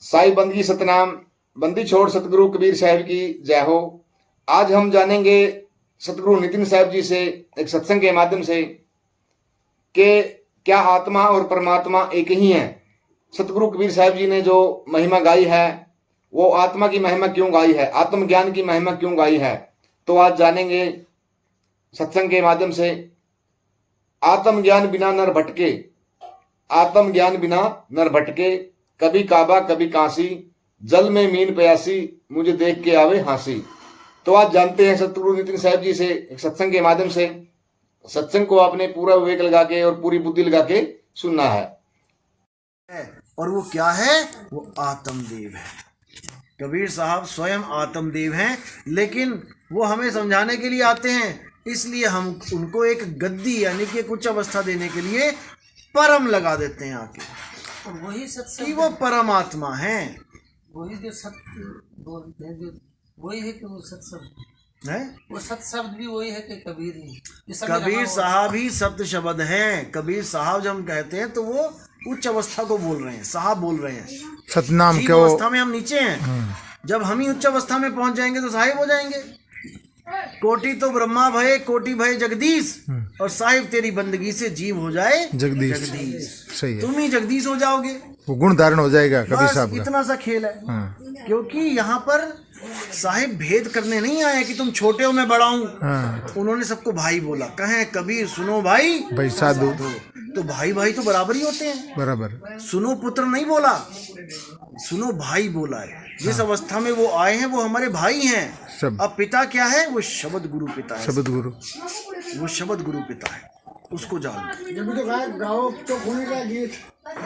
साई बंदगी सतनाम, बंदी छोड़ सतगुरु कबीर साहब की जय हो। आज हम जानेंगे सतगुरु नितिन साहब जी से एक सत्संग के माध्यम से कि क्या आत्मा और परमात्मा एक ही है। सतगुरु कबीर साहब जी ने जो महिमा गाई है वो आत्मा की महिमा क्यों गाई है, आत्मज्ञान की महिमा क्यों गाई है, तो आज जानेंगे सत्संग के माध्यम से। आत्मज्ञान बिना नर भटके, आत्मज्ञान बिना नर भटके, कभी काबा कभी काशी, जल में मीन प्यासी, मुझे देख के आवे हंसी। तो आज जानते हैं सतगुरु नितिन साहब जी से एक सत्संग के माध्यम से। सत्संग को आपने पूरा विवेक लगा के और पूरी बुद्धि लगा के सुनना है। और वो क्या है? वो आत्मदेव है। कबीर साहब स्वयं आत्मदेव हैं, लेकिन वो हमें समझाने के लिए आते हैं, इसलिए हम उनको एक गद्दी यानी कि उच्च अवस्था देने के लिए परम लगा देते हैं आके, और वही सत्संग कि वो परमात्मा हैं। वही जो सत्य बोलते हैं, जो वही है कि वो सत्संग है। वो सत्य शब्द भी वही है कि कबीर ही, ये सब कबीर रहा साहब ही सत्य शब्द हैं। कबीर साहब जब हम कहते हैं तो वो उच्च अवस्था को बोल रहे हैं, साहब बोल रहे हैं। सतनाम जीव क्यों अवस्था में हम नीचे हैं, जब हम ही उच्च अवस्था में पहुंच जाएंगे तो साहिब हो जाएंगे। कोटि तो ब्रह्मा भय, कोटि भय जगदीश, और साहिब तेरी बंदगी से जीव हो जाए जगदीश। सही है, तुम ही जगदीश हो जाओगे, वो गुण धारण हो जाएगा कबीर बस साहब का। इतना सा खेल है। क्योंकि यहाँ पर साहिब भेद करने नहीं आए कि तुम छोटे हो मैं बड़ा हूँ। उन्होंने सबको भाई बोला, कहें कबीर सुनो भाई, भाई साधु तो भाई भाई तो बराबर ही होते हैं। बराबर। सुनो पुत्र नहीं बोला, सुनो भाई बोला है। जिस अवस्था में वो आए हैं वो हमारे भाई हैं। सब। अब पिता क्या है? वो शब्द गुरु पिता है। शब्द गुरु, वो शब्द गुरु पिता है, उसको जानो। जब भी तो कहा गाओ तो खूनी का गीत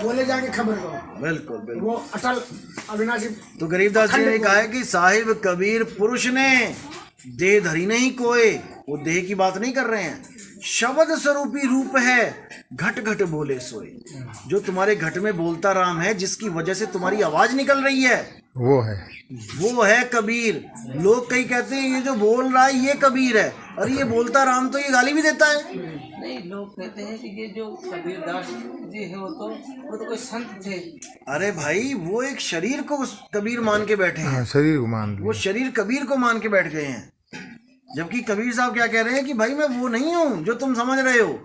बोले जाके खबर गाओ, बिल्कुल बिल्कुल। वो अटल अविनाशी। तो गरीबदास जी ने कहा है कि साहिब कबीर पुरुष ने देह धरी नहीं कोय, वो देह की बात नहीं कर रहे हैं। शब्द स्वरूपी रूप है, घट घट बोले सोए। जो तुम्हारे घट में बोलता राम है, जिसकी वजह से तुम्हारी आवाज निकल रही है, वो है कबीर। लोग कई कहते हैं ये जो बोल रहा है ये कबीर है, अरे ये बोलता राम तो ये गाली भी देता है। नहीं, लोग कहते हैं कि ये जो कबीरदास जी है वो तो कोई संत थे। अरे भाई वो एक शरीर को कबीर मान के बैठे हैं। शरीर को मान वो शरीर कबीर को मान के बैठ गए हैं। जबकि कबीर साहब क्या कह रहे हैं कि भाई मैं वो नहीं हूँ जो तुम समझ रहे हो,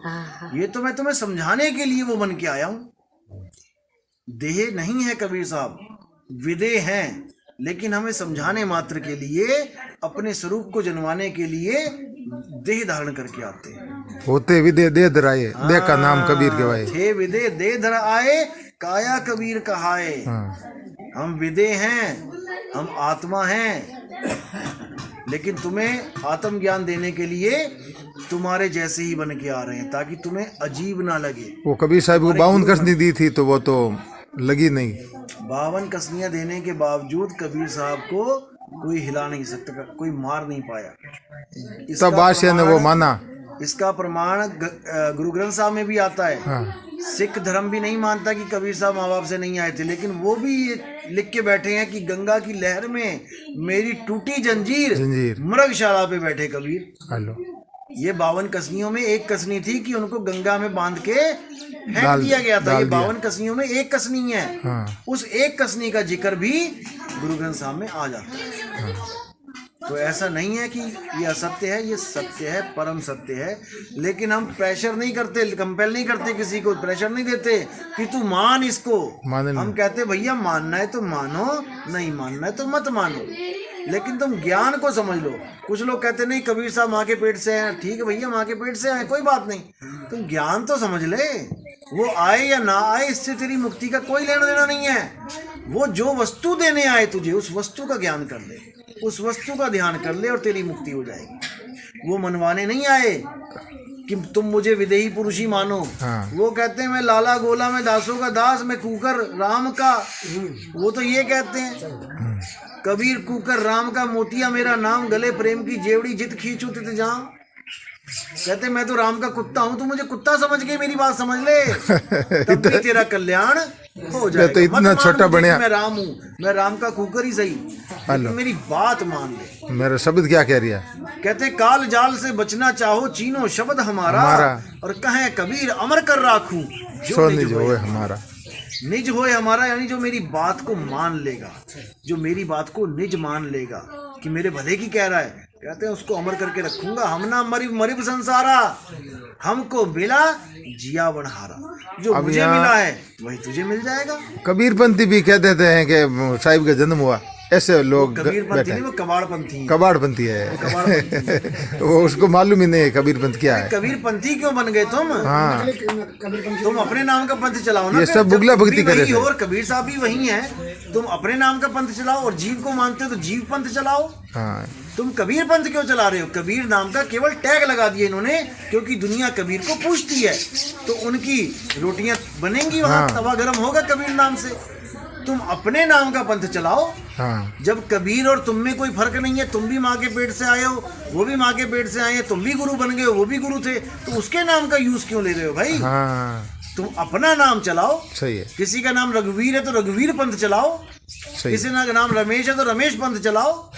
ये तो मैं तुम्हें समझाने के लिए वो बन के आया हूँ। देह नहीं है कबीर साहब, विदेह हैं, लेकिन हमें समझाने मात्र के लिए, अपने स्वरूप को जनवाने के लिए देह धारण करके आते हैं। होते विदे दे धराए, देह का नाम कबीर कहवाए। थे विदे दे धर आए, काया कबीर कहाए। हम विदे हैं, हम आत्मा हैं, लेकिन तुम्हें आत्मज्ञान देने के लिए तुम्हारे जैसे ही बन के आ रहे हैं, ताकि तुम्हें अजीब ना लगे। वो कबीर साहब को 52 कसनी दी थी तो वो तो लगी नहीं। 52 कसनियां देने के बावजूद कबीर साहब को कोई हिला नहीं सकता, कोई मार नहीं पाया। तब बादशाह ने वो माना। इसका प्रमाण गुरु ग्रंथ साहब में भी आता है। सिख धर्म भी नहीं मानता कि कबीर साहब माँ बाप से नहीं आए थे, लेकिन वो भी लिख के बैठे हैं कि गंगा की लहर में मेरी टूटी जंजीर, मृगशाला पे बैठे कबीर। हेलो, ये 52 कसनियों में एक कसनी थी कि उनको गंगा में बांध के फेंक दिया गया था। ये 52 कसनियों में एक कसनी है। उस एक कसनी का जिक्र भी गुरु ग्रंथ साहब में आ जाता है। तो ऐसा नहीं है कि ये असत्य है, ये सत्य है, परम सत्य है। लेकिन हम प्रेशर नहीं करते, कंपेल नहीं करते, किसी को प्रेशर नहीं देते कि तू मान इसको। हम कहते भैया मानना है तो मानो, नहीं मानना है तो मत मानो, लेकिन तुम ज्ञान को समझ लो। कुछ लोग कहते नहीं कबीर साहब माँ के पेट से हैं, ठीक है भैया माँ के पेट से आए, कोई बात नहीं, तुम ज्ञान तो समझ ले। वो आए या ना आए, इससे तेरी मुक्ति का कोई लेना देना नहीं है। वो जो वस्तु देने आए तुझे, उस वस्तु का ज्ञान कर ले, उस वस्तु का ध्यान कर ले, और तेरी मुक्ति हो जाएगी। वो मनवाने नहीं आए कि तुम मुझे विदेही पुरुष ही मानो। वो कहते हैं मैं लाला गोला, मैं दासों का दास, मैं कुकर राम का। वो तो ये कहते हैं कबीर कुकर राम का, मोतिया मेरा नाम, गले प्रेम की जेवड़ी, जित खींचू तित जाऊं। कहते मैं तो राम का कुत्ता हूँ, तू मुझे कुत्ता समझ के मेरी बात समझ ले, तब भी तेरा कल्याण हो जाएगा। तो इतना छोटा बनिया, मैं राम हूँ, मैं राम का कुकर ही सही, लेकिन मेरी बात मान ले। मेरा शब्द क्या कह रही है? कहते काल जाल से बचना चाहो, चीनो शब्द हमारा, और कहें कबीर अमर कर राखूं, जो निज होए हमारा। निज होए हमारा, यानी जो मेरी बात को मान लेगा, जो मेरी बात को निज मान लेगा कि मेरे भले की कह रहा है, कहते हैं उसको अमर करके रखूंगा। हम ना मरिब संसारा, हमको मिला जिया बनहारा, जो अब मुझे मिला है वही तुझे मिल जाएगा। कबीरपंथी भी कह देते हैं कि साहिब का जन्म हुआ, ऐसे लोग कबीरपंथी बैठे नहीं, वो कबाड़पंथी है। कबाड़पंथी है वो उसको मालूम ही नहीं है कबीरपंथ क्या है। कबीरपंथी क्यों बन गए तुम? हाँ तुम अपने नाम का पंथ चलाओ ना। ये फिर सब जब बुगला तुम भी भक्ति करे वही थे। हो और कबीर साहब भी वही हैं, तुम अपने नाम का पंथ चलाओ और जीव को मानते हो तो जीव पंथ चलाओ। हाँ तुम कबीर पंथ क्यों चला रहे हो? कबीर नाम का केवल टैग लगा दिया इन्होंने, क्योंकि दुनिया कबीर को पूछती है तो उनकी रोटियां बनेंगी वहां, हाँ। तवा गर्म होगा कबीर नाम से। तुम अपने नाम का पंथ चलाओ। हाँ जब कबीर और तुम में कोई फर्क नहीं है, तुम भी माँ के पेट से आए हो, वो भी माँ के पेट से आए हैं, तुम भी गुरु बन गए हो, वो भी गुरु थे, तो उसके नाम का यूज क्यों ले रहे हो भाई? हाँ तुम अपना नाम चलाओ। सही है, किसी का नाम रघुवीर है तो रघुवीर पंथ चलाओ, सही किसी का नाम रमेश है तो रमेश पंथ चलाओ।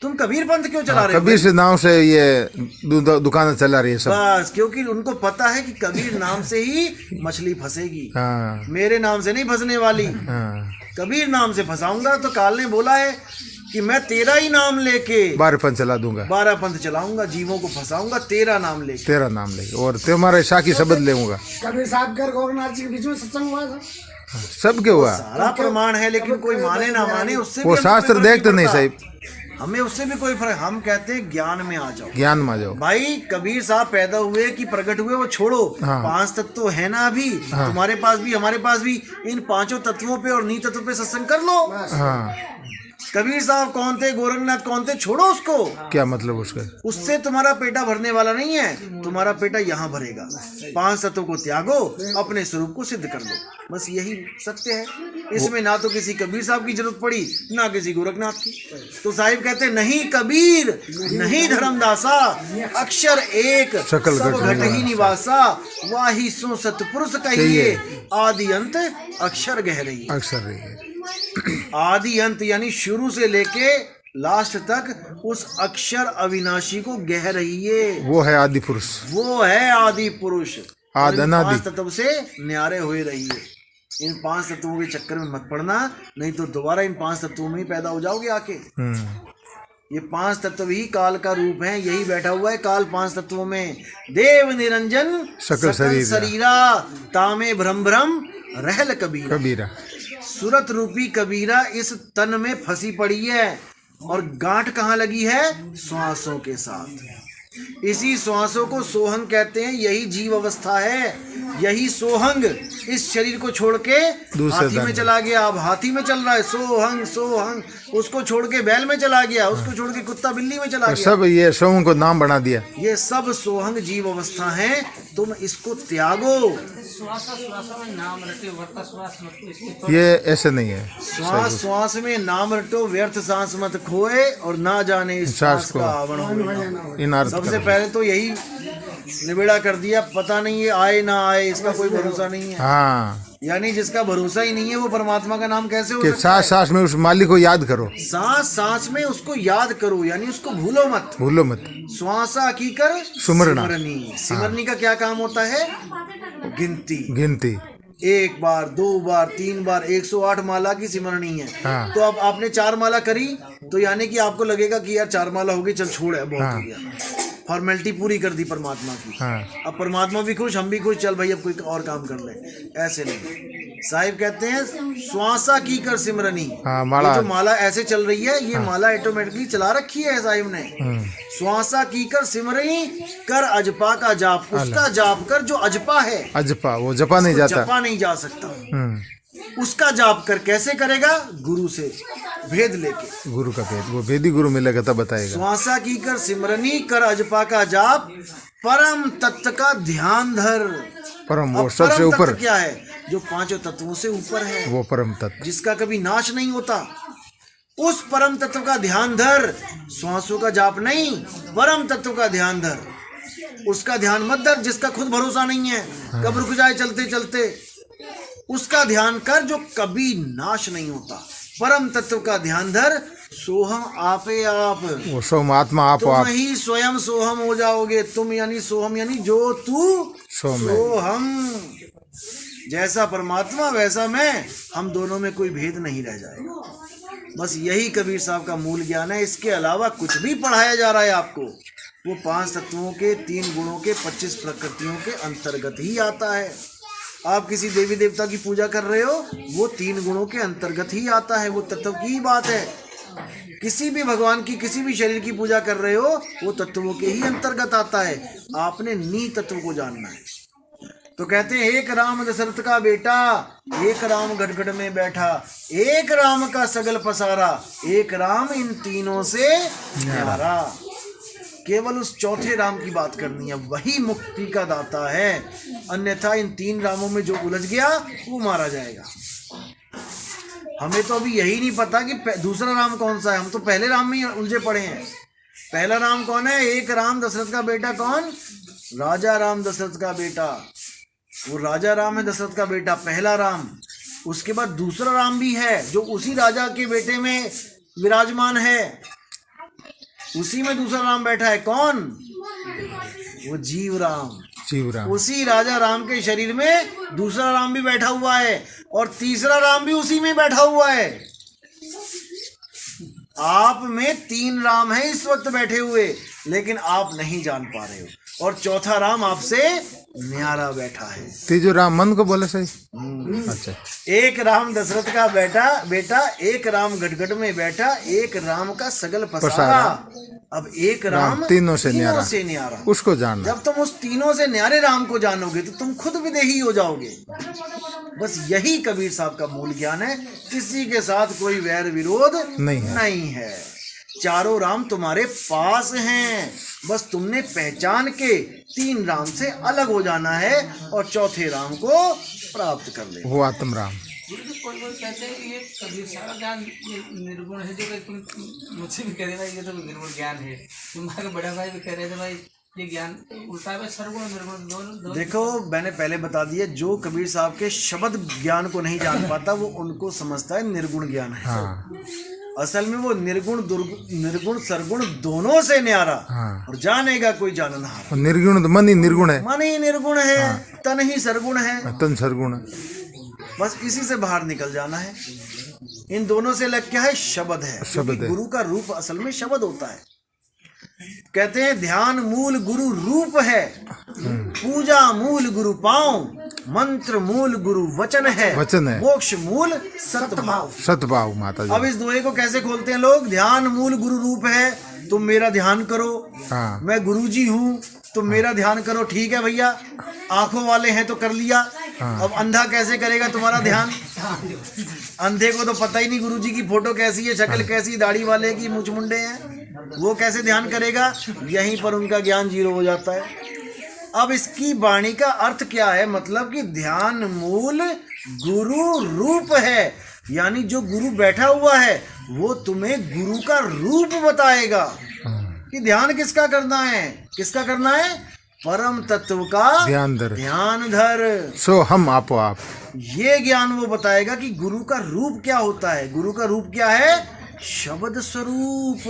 तुम कबीर पंथ क्यों चला रहे हो? कबीर से नाम से ये दुकानें चला रही है सब। बस क्योंकि उनको पता है कि कबीर नाम से ही मछली फंसेगी, हाँ मेरे नाम से नहीं फंसने वाली। हाँ कबीर नाम से फंसाऊंगा तो काल ने बोला है कि मैं तेरा ही नाम लेके 12 पंथ चला दूंगा, 12 पंथ चलाऊंगा, जीवों को फंसाऊंगा तेरा नाम लेके। तेरा नाम लेके और तुम्हारे साकी शब्द लेऊंगा। कबीर साहब का गौरनाथ जी के बीच में सत्संग हुआ था। सब के हुआ, सारा प्रमाण है, लेकिन कोई माने ना माने उससे वो भी हमको शास्त्र कोई फर्क देखते नहीं पड़ता। साहिब, हमें उससे भी कोई फर्क, हम कहते हैं ज्ञान में आ जाओ। ज्ञान में आ जाओ। भाई कबीर साहब पैदा हुए कि प्रकट हुए वो छोड़ो, हाँ। 5 तत्व है ना अभी, तुम्हारे पास भी हमारे पास भी, इन 5 तत्वों पे और नी तत्व पे सत्संग कर लो। हाँ कबीर साहब कौन थे, गोरखनाथ कौन थे, छोड़ो उसको। क्या मतलब उसका? उससे तुम्हारा पेटा भरने वाला नहीं है, तुम्हारा पेटा यहाँ भरेगा। 5 तत्वों को त्यागो, अपने स्वरूप को सिद्ध कर लो, बस यही सत्य है। इसमें ना तो किसी कबीर साहब की जरूरत पड़ी, ना किसी गोरखनाथ की। तो साहिब कहते हैं नहीं कबीर नहीं धर्मदासा, अक्षर एक सकल सब घट घट ही निवासा, वाही सो सतपुरुष कहिए, आदि अंत अक्षर गह रही। अक्सर रही है, आदि अंत यानी शुरू से लेके लास्ट तक उस अक्षर अविनाशी को गह रही है, वो है आदि पुरुष, वो है आदि पुरुष। और इन अनादि। 5 तत्व से न्यारे हुए रहिए। इन 5 तत्वों के चक्कर में मत पड़ना, नहीं तो दोबारा इन 5 तत्वों में ही पैदा हो जाओगे आके। ये 5 तत्व ही काल का रूप है, यही बैठा हुआ है काल 5 तत्वों में। देव निरंजन सकल शरीरा। शरीरा, तामे भ्रम भ्रम रहल कबीरा। कबीरा सूरत रूपी कबीरा इस तन में फंसी पड़ी है, और गांठ कहाँ लगी है? श्वासों के साथ। इसी श्वासों को सोहंग कहते हैं, यही जीव अवस्था है। यही सोहंग इस शरीर को छोड़ के दूसरे हाथी में तन। चला गया, अब हाथी में चल रहा है। सोहंग सोहंग, उसको छोड़ के बैल में चला गया, उसको छोड़ के कुत्ता बिल्ली में चला और गया। सब ये सोम को नाम बना दिया। ये सब सोहंग जीव अवस्था है, तुम इसको त्यागो। श्वास में नाम रटे, वर्ता श्वास मत को, इसके ये ऐसे नहीं है, श्वास श्वास में नाम रटो, व्यर्थ सांस मत खोए, और ना जाने इस सांस सांस को का आवरण होए। इन अर्थ सबसे का। पहले तो यही निबेड़ा कर दिया, पता नहीं ये आए ना आए, इसका कोई भरोसा नहीं है। हाँ यानी जिसका भरोसा ही नहीं है वो परमात्मा का नाम कैसे हो कि सकता सांस सांस में उस मालिक को याद करो, है? सांस सांस में उसको याद करो, यानी उसको भूलो मत। भूलो मत। श्वासा की कर सुमरना। सिमरनी। सिमरनी का क्या काम होता है? गिनती। गिनती। 1 बार 2 बार 3 बार 108 माला की सिमरनी है। हाँ। तो अब आपने 4 माला करी, तो यानी कि आपको लगेगा कि यार 4 माला हो गई, चल छोड़ है, बहुत हो गया, फॉर्मेलिटी पूरी कर दी परमात्मा की। हाँ। अब परमात्मा भी खुश, हम भी खुश, चल भाई अब कोई और काम कर ले। ऐसे नहीं, साहिब कहते हैं श्वासा की कर सिमरनी। हाँ, माला। ये जो माला ऐसे चल रही है, ये माला ऑटोमेटिकली चला रखी है साहिब ने। श्वासा की कर सिमरनी, कर अजपा का जाप, उसका जाप कर जो अजपा है, अजपा, वो जपा नहीं जाता। जपा नहीं जा सकता। उसका जाप कर, कैसे करेगा? गुरु से भेद लेके। गुरु का भेद, वो भेदी गुरु मिलेगा तब बताएगा। श्वासा की कर सिमरनी, कर अजपा का जाप, परम तत्व का ध्यान धर। परम, अब वो सबसे परम ऊपर, तत्व क्या है? जो 5 तत्वों से ऊपर है, वो परम तत्व, जिसका कभी नाश नहीं होता। उस परम तत्व का ध्यान धर, श्वासों का जाप नहीं, परम तत्व का ध्यान धर। उसका ध्यान मत धर जिसका खुद भरोसा नहीं है, कब रुक जाए चलते चलते। उसका ध्यान कर जो कभी नाश नहीं होता। परम तत्व का ध्यान धर, सोहम आपे आप। वो सोम आत्मा आप तुम आप ही स्वयं सोहम हो जाओगे। तुम यानी सोहम, यानी जो तू सोम है। सोहम। जैसा परमात्मा वैसा मैं, हम दोनों में कोई भेद नहीं रह जाएगा। बस यही कबीर साहब का मूल ज्ञान है। इसके अलावा कुछ भी पढ़ाया जा रहा है आपको, वो 5 तत्वों के, 3 गुणों के, 25 प्रकृतियों के अंतर्गत ही आता है। आप किसी देवी देवता की पूजा कर रहे हो, वो 3 गुणों के अंतर्गत ही आता है, वो तत्व की ही बात है। किसी भी भगवान की, किसी भी शरीर की पूजा कर रहे हो, वो तत्वों के ही अंतर्गत आता है। आपने नी तत्व को जानना है। तो कहते हैं एक राम दशरथ का बेटा, एक राम गढ़गढ़ में बैठा, एक राम का सगल पसारा, एक राम इन तीनों से न्यारा। केवल उस चौथे राम की बात करनी है, वही मुक्ति का दाता है। अन्यथा इन 3 रामों में जो उलझ गया वो मारा जाएगा। हमें तो अभी यही नहीं पता कि दूसरा राम कौन सा है। हम तो पहले राम में ही उलझे पड़े हैं। पहला राम कौन है? एक राम दशरथ का बेटा। कौन? राजा राम दशरथ का बेटा। वो राजा राम है, दशरथ का बेटा, पहला राम। उसके बाद दूसरा राम भी है जो उसी राजा के बेटे में विराजमान है, उसी में दूसरा राम बैठा है। कौन? वो जीव राम। उसी राजा राम के शरीर में दूसरा राम भी बैठा हुआ है, और तीसरा राम भी उसी में बैठा हुआ है। आप में 3 राम हैं इस वक्त बैठे हुए, लेकिन आप नहीं जान पा रहे हो। और चौथा राम आपसे न्यारा बैठा है। तीजो राम मन को बोले सही। अच्छा। एक राम दशरथ का बेटा, एक राम गढ़गढ़ में बैठा, एक राम का सगल पसारा। अब एक राम तीनों से न्यारा, उसको जानना। जब तुम उस तीनों से न्यारे राम को जानोगे तो तुम खुद विदेही हो जाओगे। बस यही कबीर साहब का मूल ज्ञान है। किसी के साथ कोई वैर विरोध नहीं है। चारों राम तुम्हारे पास हैं, बस तुमने पहचान के 3 राम से अलग हो जाना है और चौथे राम को प्राप्त कर ले, वो आत्म राम। कोई कहते हैं कि ये कबीर सारा ज्ञान ये निर्गुण है, जो कि तुम मुझसे भी कह रहे भाई ये तो निर्गुण ज्ञान है। तुम्हारे बड़े भाई भी कह रहे थे भाई ये ज्ञान उल्टा है, सर्वगुण निर्गुण दोनों। देखो मैंने पहले बता दिया, जो कबीर साहब के शब्द ज्ञान को नहीं जान पाता वो उनको समझता है निर्गुण ज्ञान है। असल में वो निर्गुण सरगुण दोनों से न्यारा। और जानेगा कोई जाननहारा। निर्गुण तो मन ही निर्गुण है, मन ही निर्गुण है, तन ही सरगुण है, तन सरगुण। बस इसी से बाहर निकल जाना है। इन दोनों से लग क्या है? शब्द है। शब्द है। गुरु का रूप असल में शब्द होता है। कहते हैं ध्यान मूल गुरु रूप है, पूजा मूल गुरु पाँव, मंत्र मूल गुरु वचन है, मोक्ष मूल सतभाव। माता जी अब इस दोहे को कैसे खोलते हैं लोग? ध्यान मूल गुरु रूप है, तुम मेरा ध्यान करो। मैं गुरुजी हूँ, तुम मेरा ध्यान करो। ठीक है भैया, आंखों वाले हैं तो कर लिया। अब अंधा कैसे करेगा तुम्हारा ध्यान? अंधे को तो पता ही नहीं गुरुजी की फोटो कैसी है, शक्ल कैसी, दाढ़ी वाले की मूंछ मुंडे हैं, वो कैसे ध्यान करेगा? यहीं पर उनका ज्ञान 0 हो जाता है। अब इसकी वाणी का अर्थ क्या है? मतलब कि ध्यान मूल गुरु रूप है, यानी जो गुरु बैठा हुआ है वो तुम्हें गुरु का रूप बताएगा कि ध्यान किसका करना है। किसका करना है? परम तत्व का ध्यान धर। सो हम आपो आप। ये ज्ञान वो बताएगा कि गुरु का रूप क्या होता है। गुरु का रूप क्या है? शब्द स्वरूप।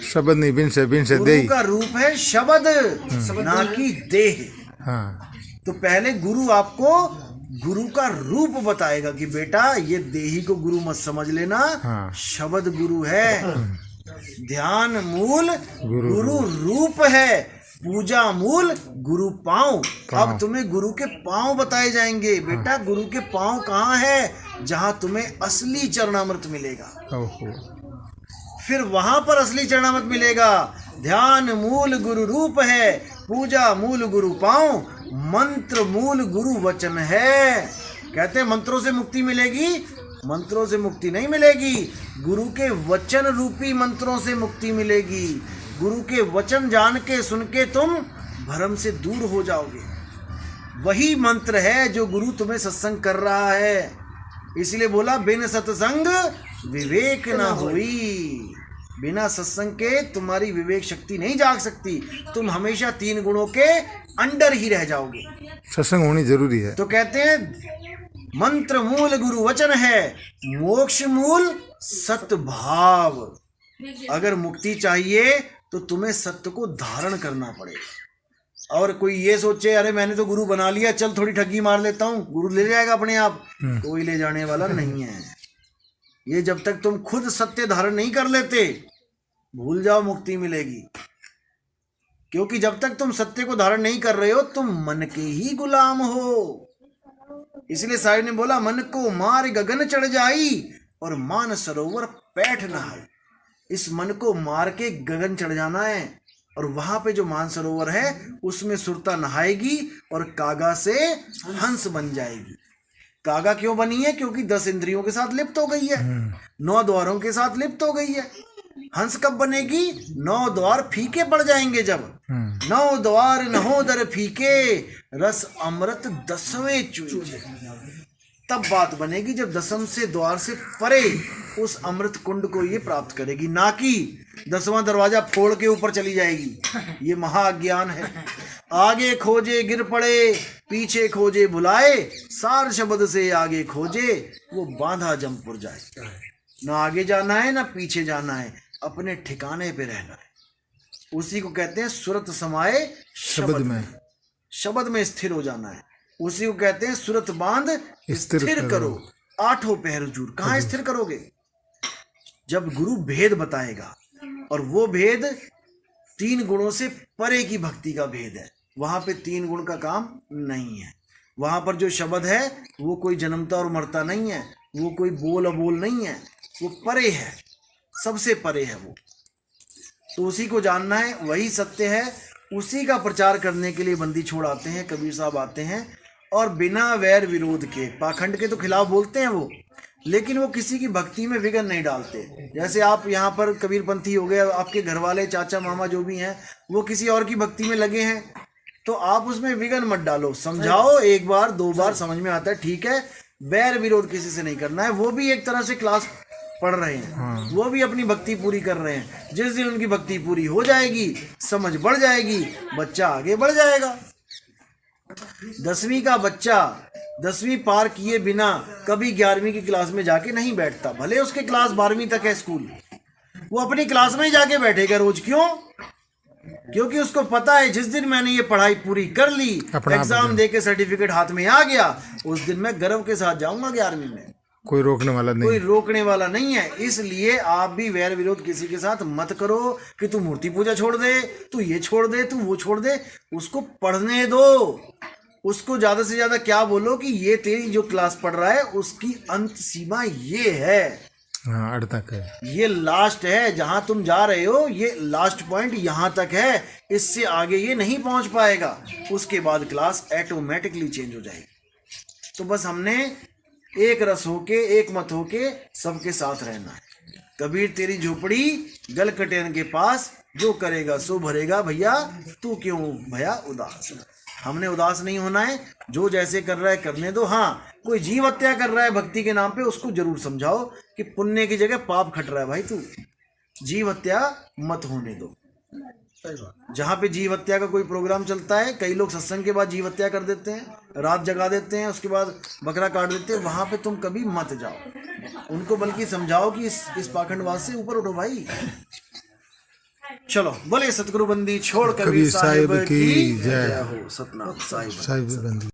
शब्द नहीं, बिन से गुरु का रूप है शब्द, ना कि देह। तो पहले गुरु आपको गुरु का रूप बताएगा कि बेटा ये देही को गुरु मत समझ लेना, शब्द गुरु है। ध्यान मूल गुरु रूप है, पूजा मूल गुरु पाँव। अब तुम्हें गुरु के पाँव बताए जाएंगे। बेटा गुरु के पाँव कहाँ है? जहां तुम्हें असली चरणामृत मिलेगा। फिर वहां पर असली चरणामृत मिलेगा। ध्यान मूल गुरु रूप है, पूजा मूल गुरु पाँव, मंत्र मूल गुरु वचन है। कहते हैं मंत्रों से मुक्ति मिलेगी? मंत्रों से मुक्ति नहीं मिलेगी, गुरु के वचन रूपी मंत्रों से मुक्ति मिलेगी। गुरु के वचन जान के सुन के तुम भ्रम से दूर हो जाओगे। वही मंत्र है जो गुरु तुम्हें सत्संग कर रहा है। इसलिए बोला बिन सत्संग विवेक न हुई। बिना सत्संग के तुम्हारी विवेक शक्ति नहीं जाग सकती। तुम हमेशा 3 गुणों के अंडर ही रह जाओगे। सत्संग होनी जरूरी है। तो कहते हैं मंत्र मूल गुरु वचन है, मोक्ष मूल सतभाव। अगर मुक्ति चाहिए तो तुम्हें सत्य को धारण करना पड़ेगा। और कोई ये सोचे अरे मैंने तो गुरु बना लिया, चल थोड़ी ठगी मार लेता हूँ, गुरु ले जाएगा अपने आप, कोई ले जाने वाला नहीं है। ये जब तक तुम खुद सत्य धारण नहीं कर लेते, भूल जाओ मुक्ति मिलेगी। क्योंकि जब तक तुम सत्य को धारण नहीं कर रहे हो, तुम मन के ही गुलाम हो। इसलिए साहिब ने बोला, मन को मार गगन चढ़ जाई और मान सरोवर पैठ नहाई। इस मन को मार के गगन चढ़ जाना है, और वहां पे जो मानसरोवर है उसमें सुरता नहाएगी और कागा से हंस बन जाएगी। कागा क्यों बनी है? क्योंकि 10 इंद्रियों के साथ लिप्त हो गई है, 9 द्वारों के साथ लिप्त हो गई है। हंस कब बनेगी? 9 द्वार फीके पड़ जाएंगे जब। 9 द्वार नहो दर फीके, रस अमृत 10वें चूजे। तब बात बनेगी जब 10वें से द्वार से परे उस अमृत कुंड को ये प्राप्त करेगी, ना कि 10वां दरवाजा फोड़ के ऊपर चली जाएगी। ये महाज्ञान है। आगे खोजे गिर पड़े, पीछे खोजे भुलाए, सार शब्द से आगे खोजे वो बांधा जमपुर जाए। ना आगे जाना है ना पीछे जाना है, अपने ठिकाने पे रहना है। उसी को कहते हैं सुरत समाये शब्द में, शब्द में स्थिर हो जाना है। उसी को कहते हैं सुरत बांध स्थिर करो, 8 पहर जूर। कहाँ स्थिर करोगे? जब गुरु भेद बताएगा, और वो भेद 3 गुणों से परे की भक्ति का भेद है। वहां पे 3 गुण का काम नहीं है। वहां पर जो शब्द है वो कोई जन्मता और मरता नहीं है, वो कोई बोल अबोल नहीं है, वो परे है, सबसे परे है वो। तो उसी को जानना है, वही सत्य है। उसी का प्रचार करने के लिए बंदी छोड़ आते हैं, कबीर साहब आते हैं, और बिना वैर विरोध के, पाखंड के तो खिलाफ बोलते हैं वो, लेकिन वो किसी की भक्ति में विघ्न नहीं डालते। जैसे आप यहाँ पर कबीरपंथी हो गए, आपके घर वाले चाचा मामा जो भी हैं वो किसी और की भक्ति में लगे हैं, तो आप उसमें विघ्न मत डालो। समझाओ, 1 बार 2 बार समझ में आता है, ठीक है। वैर विरोध किसी से नहीं करना है। वो भी एक तरह से क्लास पढ़ रहे हैं, वो भी अपनी भक्ति पूरी कर रहे हैं। जिस दिन उनकी भक्ति पूरी हो जाएगी, समझ बढ़ जाएगी, बच्चा आगे बढ़ जाएगा। 10वीं का बच्चा 10वीं पार किए बिना कभी 11वीं की क्लास में जाके नहीं बैठता। भले उसके क्लास 12वीं तक है स्कूल, वो अपनी क्लास में ही जाके बैठेगा रोज। क्यों? क्योंकि उसको पता है जिस दिन मैंने ये पढ़ाई पूरी कर ली, एग्जाम दे के सर्टिफिकेट हाथ में आ गया, उस दिन मैं गर्व के साथ जाऊंगा 11वीं में। कोई रोकने वाला नहीं, कोई रोकने वाला नहीं है। इसलिए आप भी वैर विरोध किसी के साथ मत करो कि तू मूर्ति पूजा छोड़ दे, तू ये छोड़ दे, तू वो छोड़ दे। उसको पढ़ने दो। उसको ज्यादा से ज्यादा क्या बोलो कि ये तेरी जो क्लास पढ़ रहा है उसकी अंत सीमा ये है, हाँ, अड़ तक है, ये लास्ट है, जहां तुम जा रहे हो ये लास्ट पॉइंट यहां तक है, इससे आगे ये नहीं पहुंच पाएगा। उसके बाद क्लास ऑटोमेटिकली चेंज हो जाएगी। तो बस हमने एक रस होके, एक मत होके सबके साथ रहना है। कबीर तेरी झोपड़ी गल कटेन के पास, जो करेगा सो भरेगा, भैया तू क्यों भैया उदास। हमने उदास नहीं होना है। जो जैसे कर रहा है करने दो। हाँ, कोई जीव हत्या कर रहा है भक्ति के नाम पे, उसको जरूर समझाओ कि पुण्य की जगह पाप खट रहा है भाई, तू जीव हत्या मत होने दो। जहाँ पे जीव हत्या का कोई प्रोग्राम चलता है, कई लोग सत्संग के बाद जीव हत्या कर देते हैं, रात जगा देते हैं, उसके बाद बकरा काट देते हैं, वहां पे तुम कभी मत जाओ। उनको बल्कि समझाओ कि इस पाखंडवाद से ऊपर उठो भाई। चलो, बोले सतगुरु बंदी छोड़ कबीर साहिब की जय हो। सतनाम साहिब बंदी।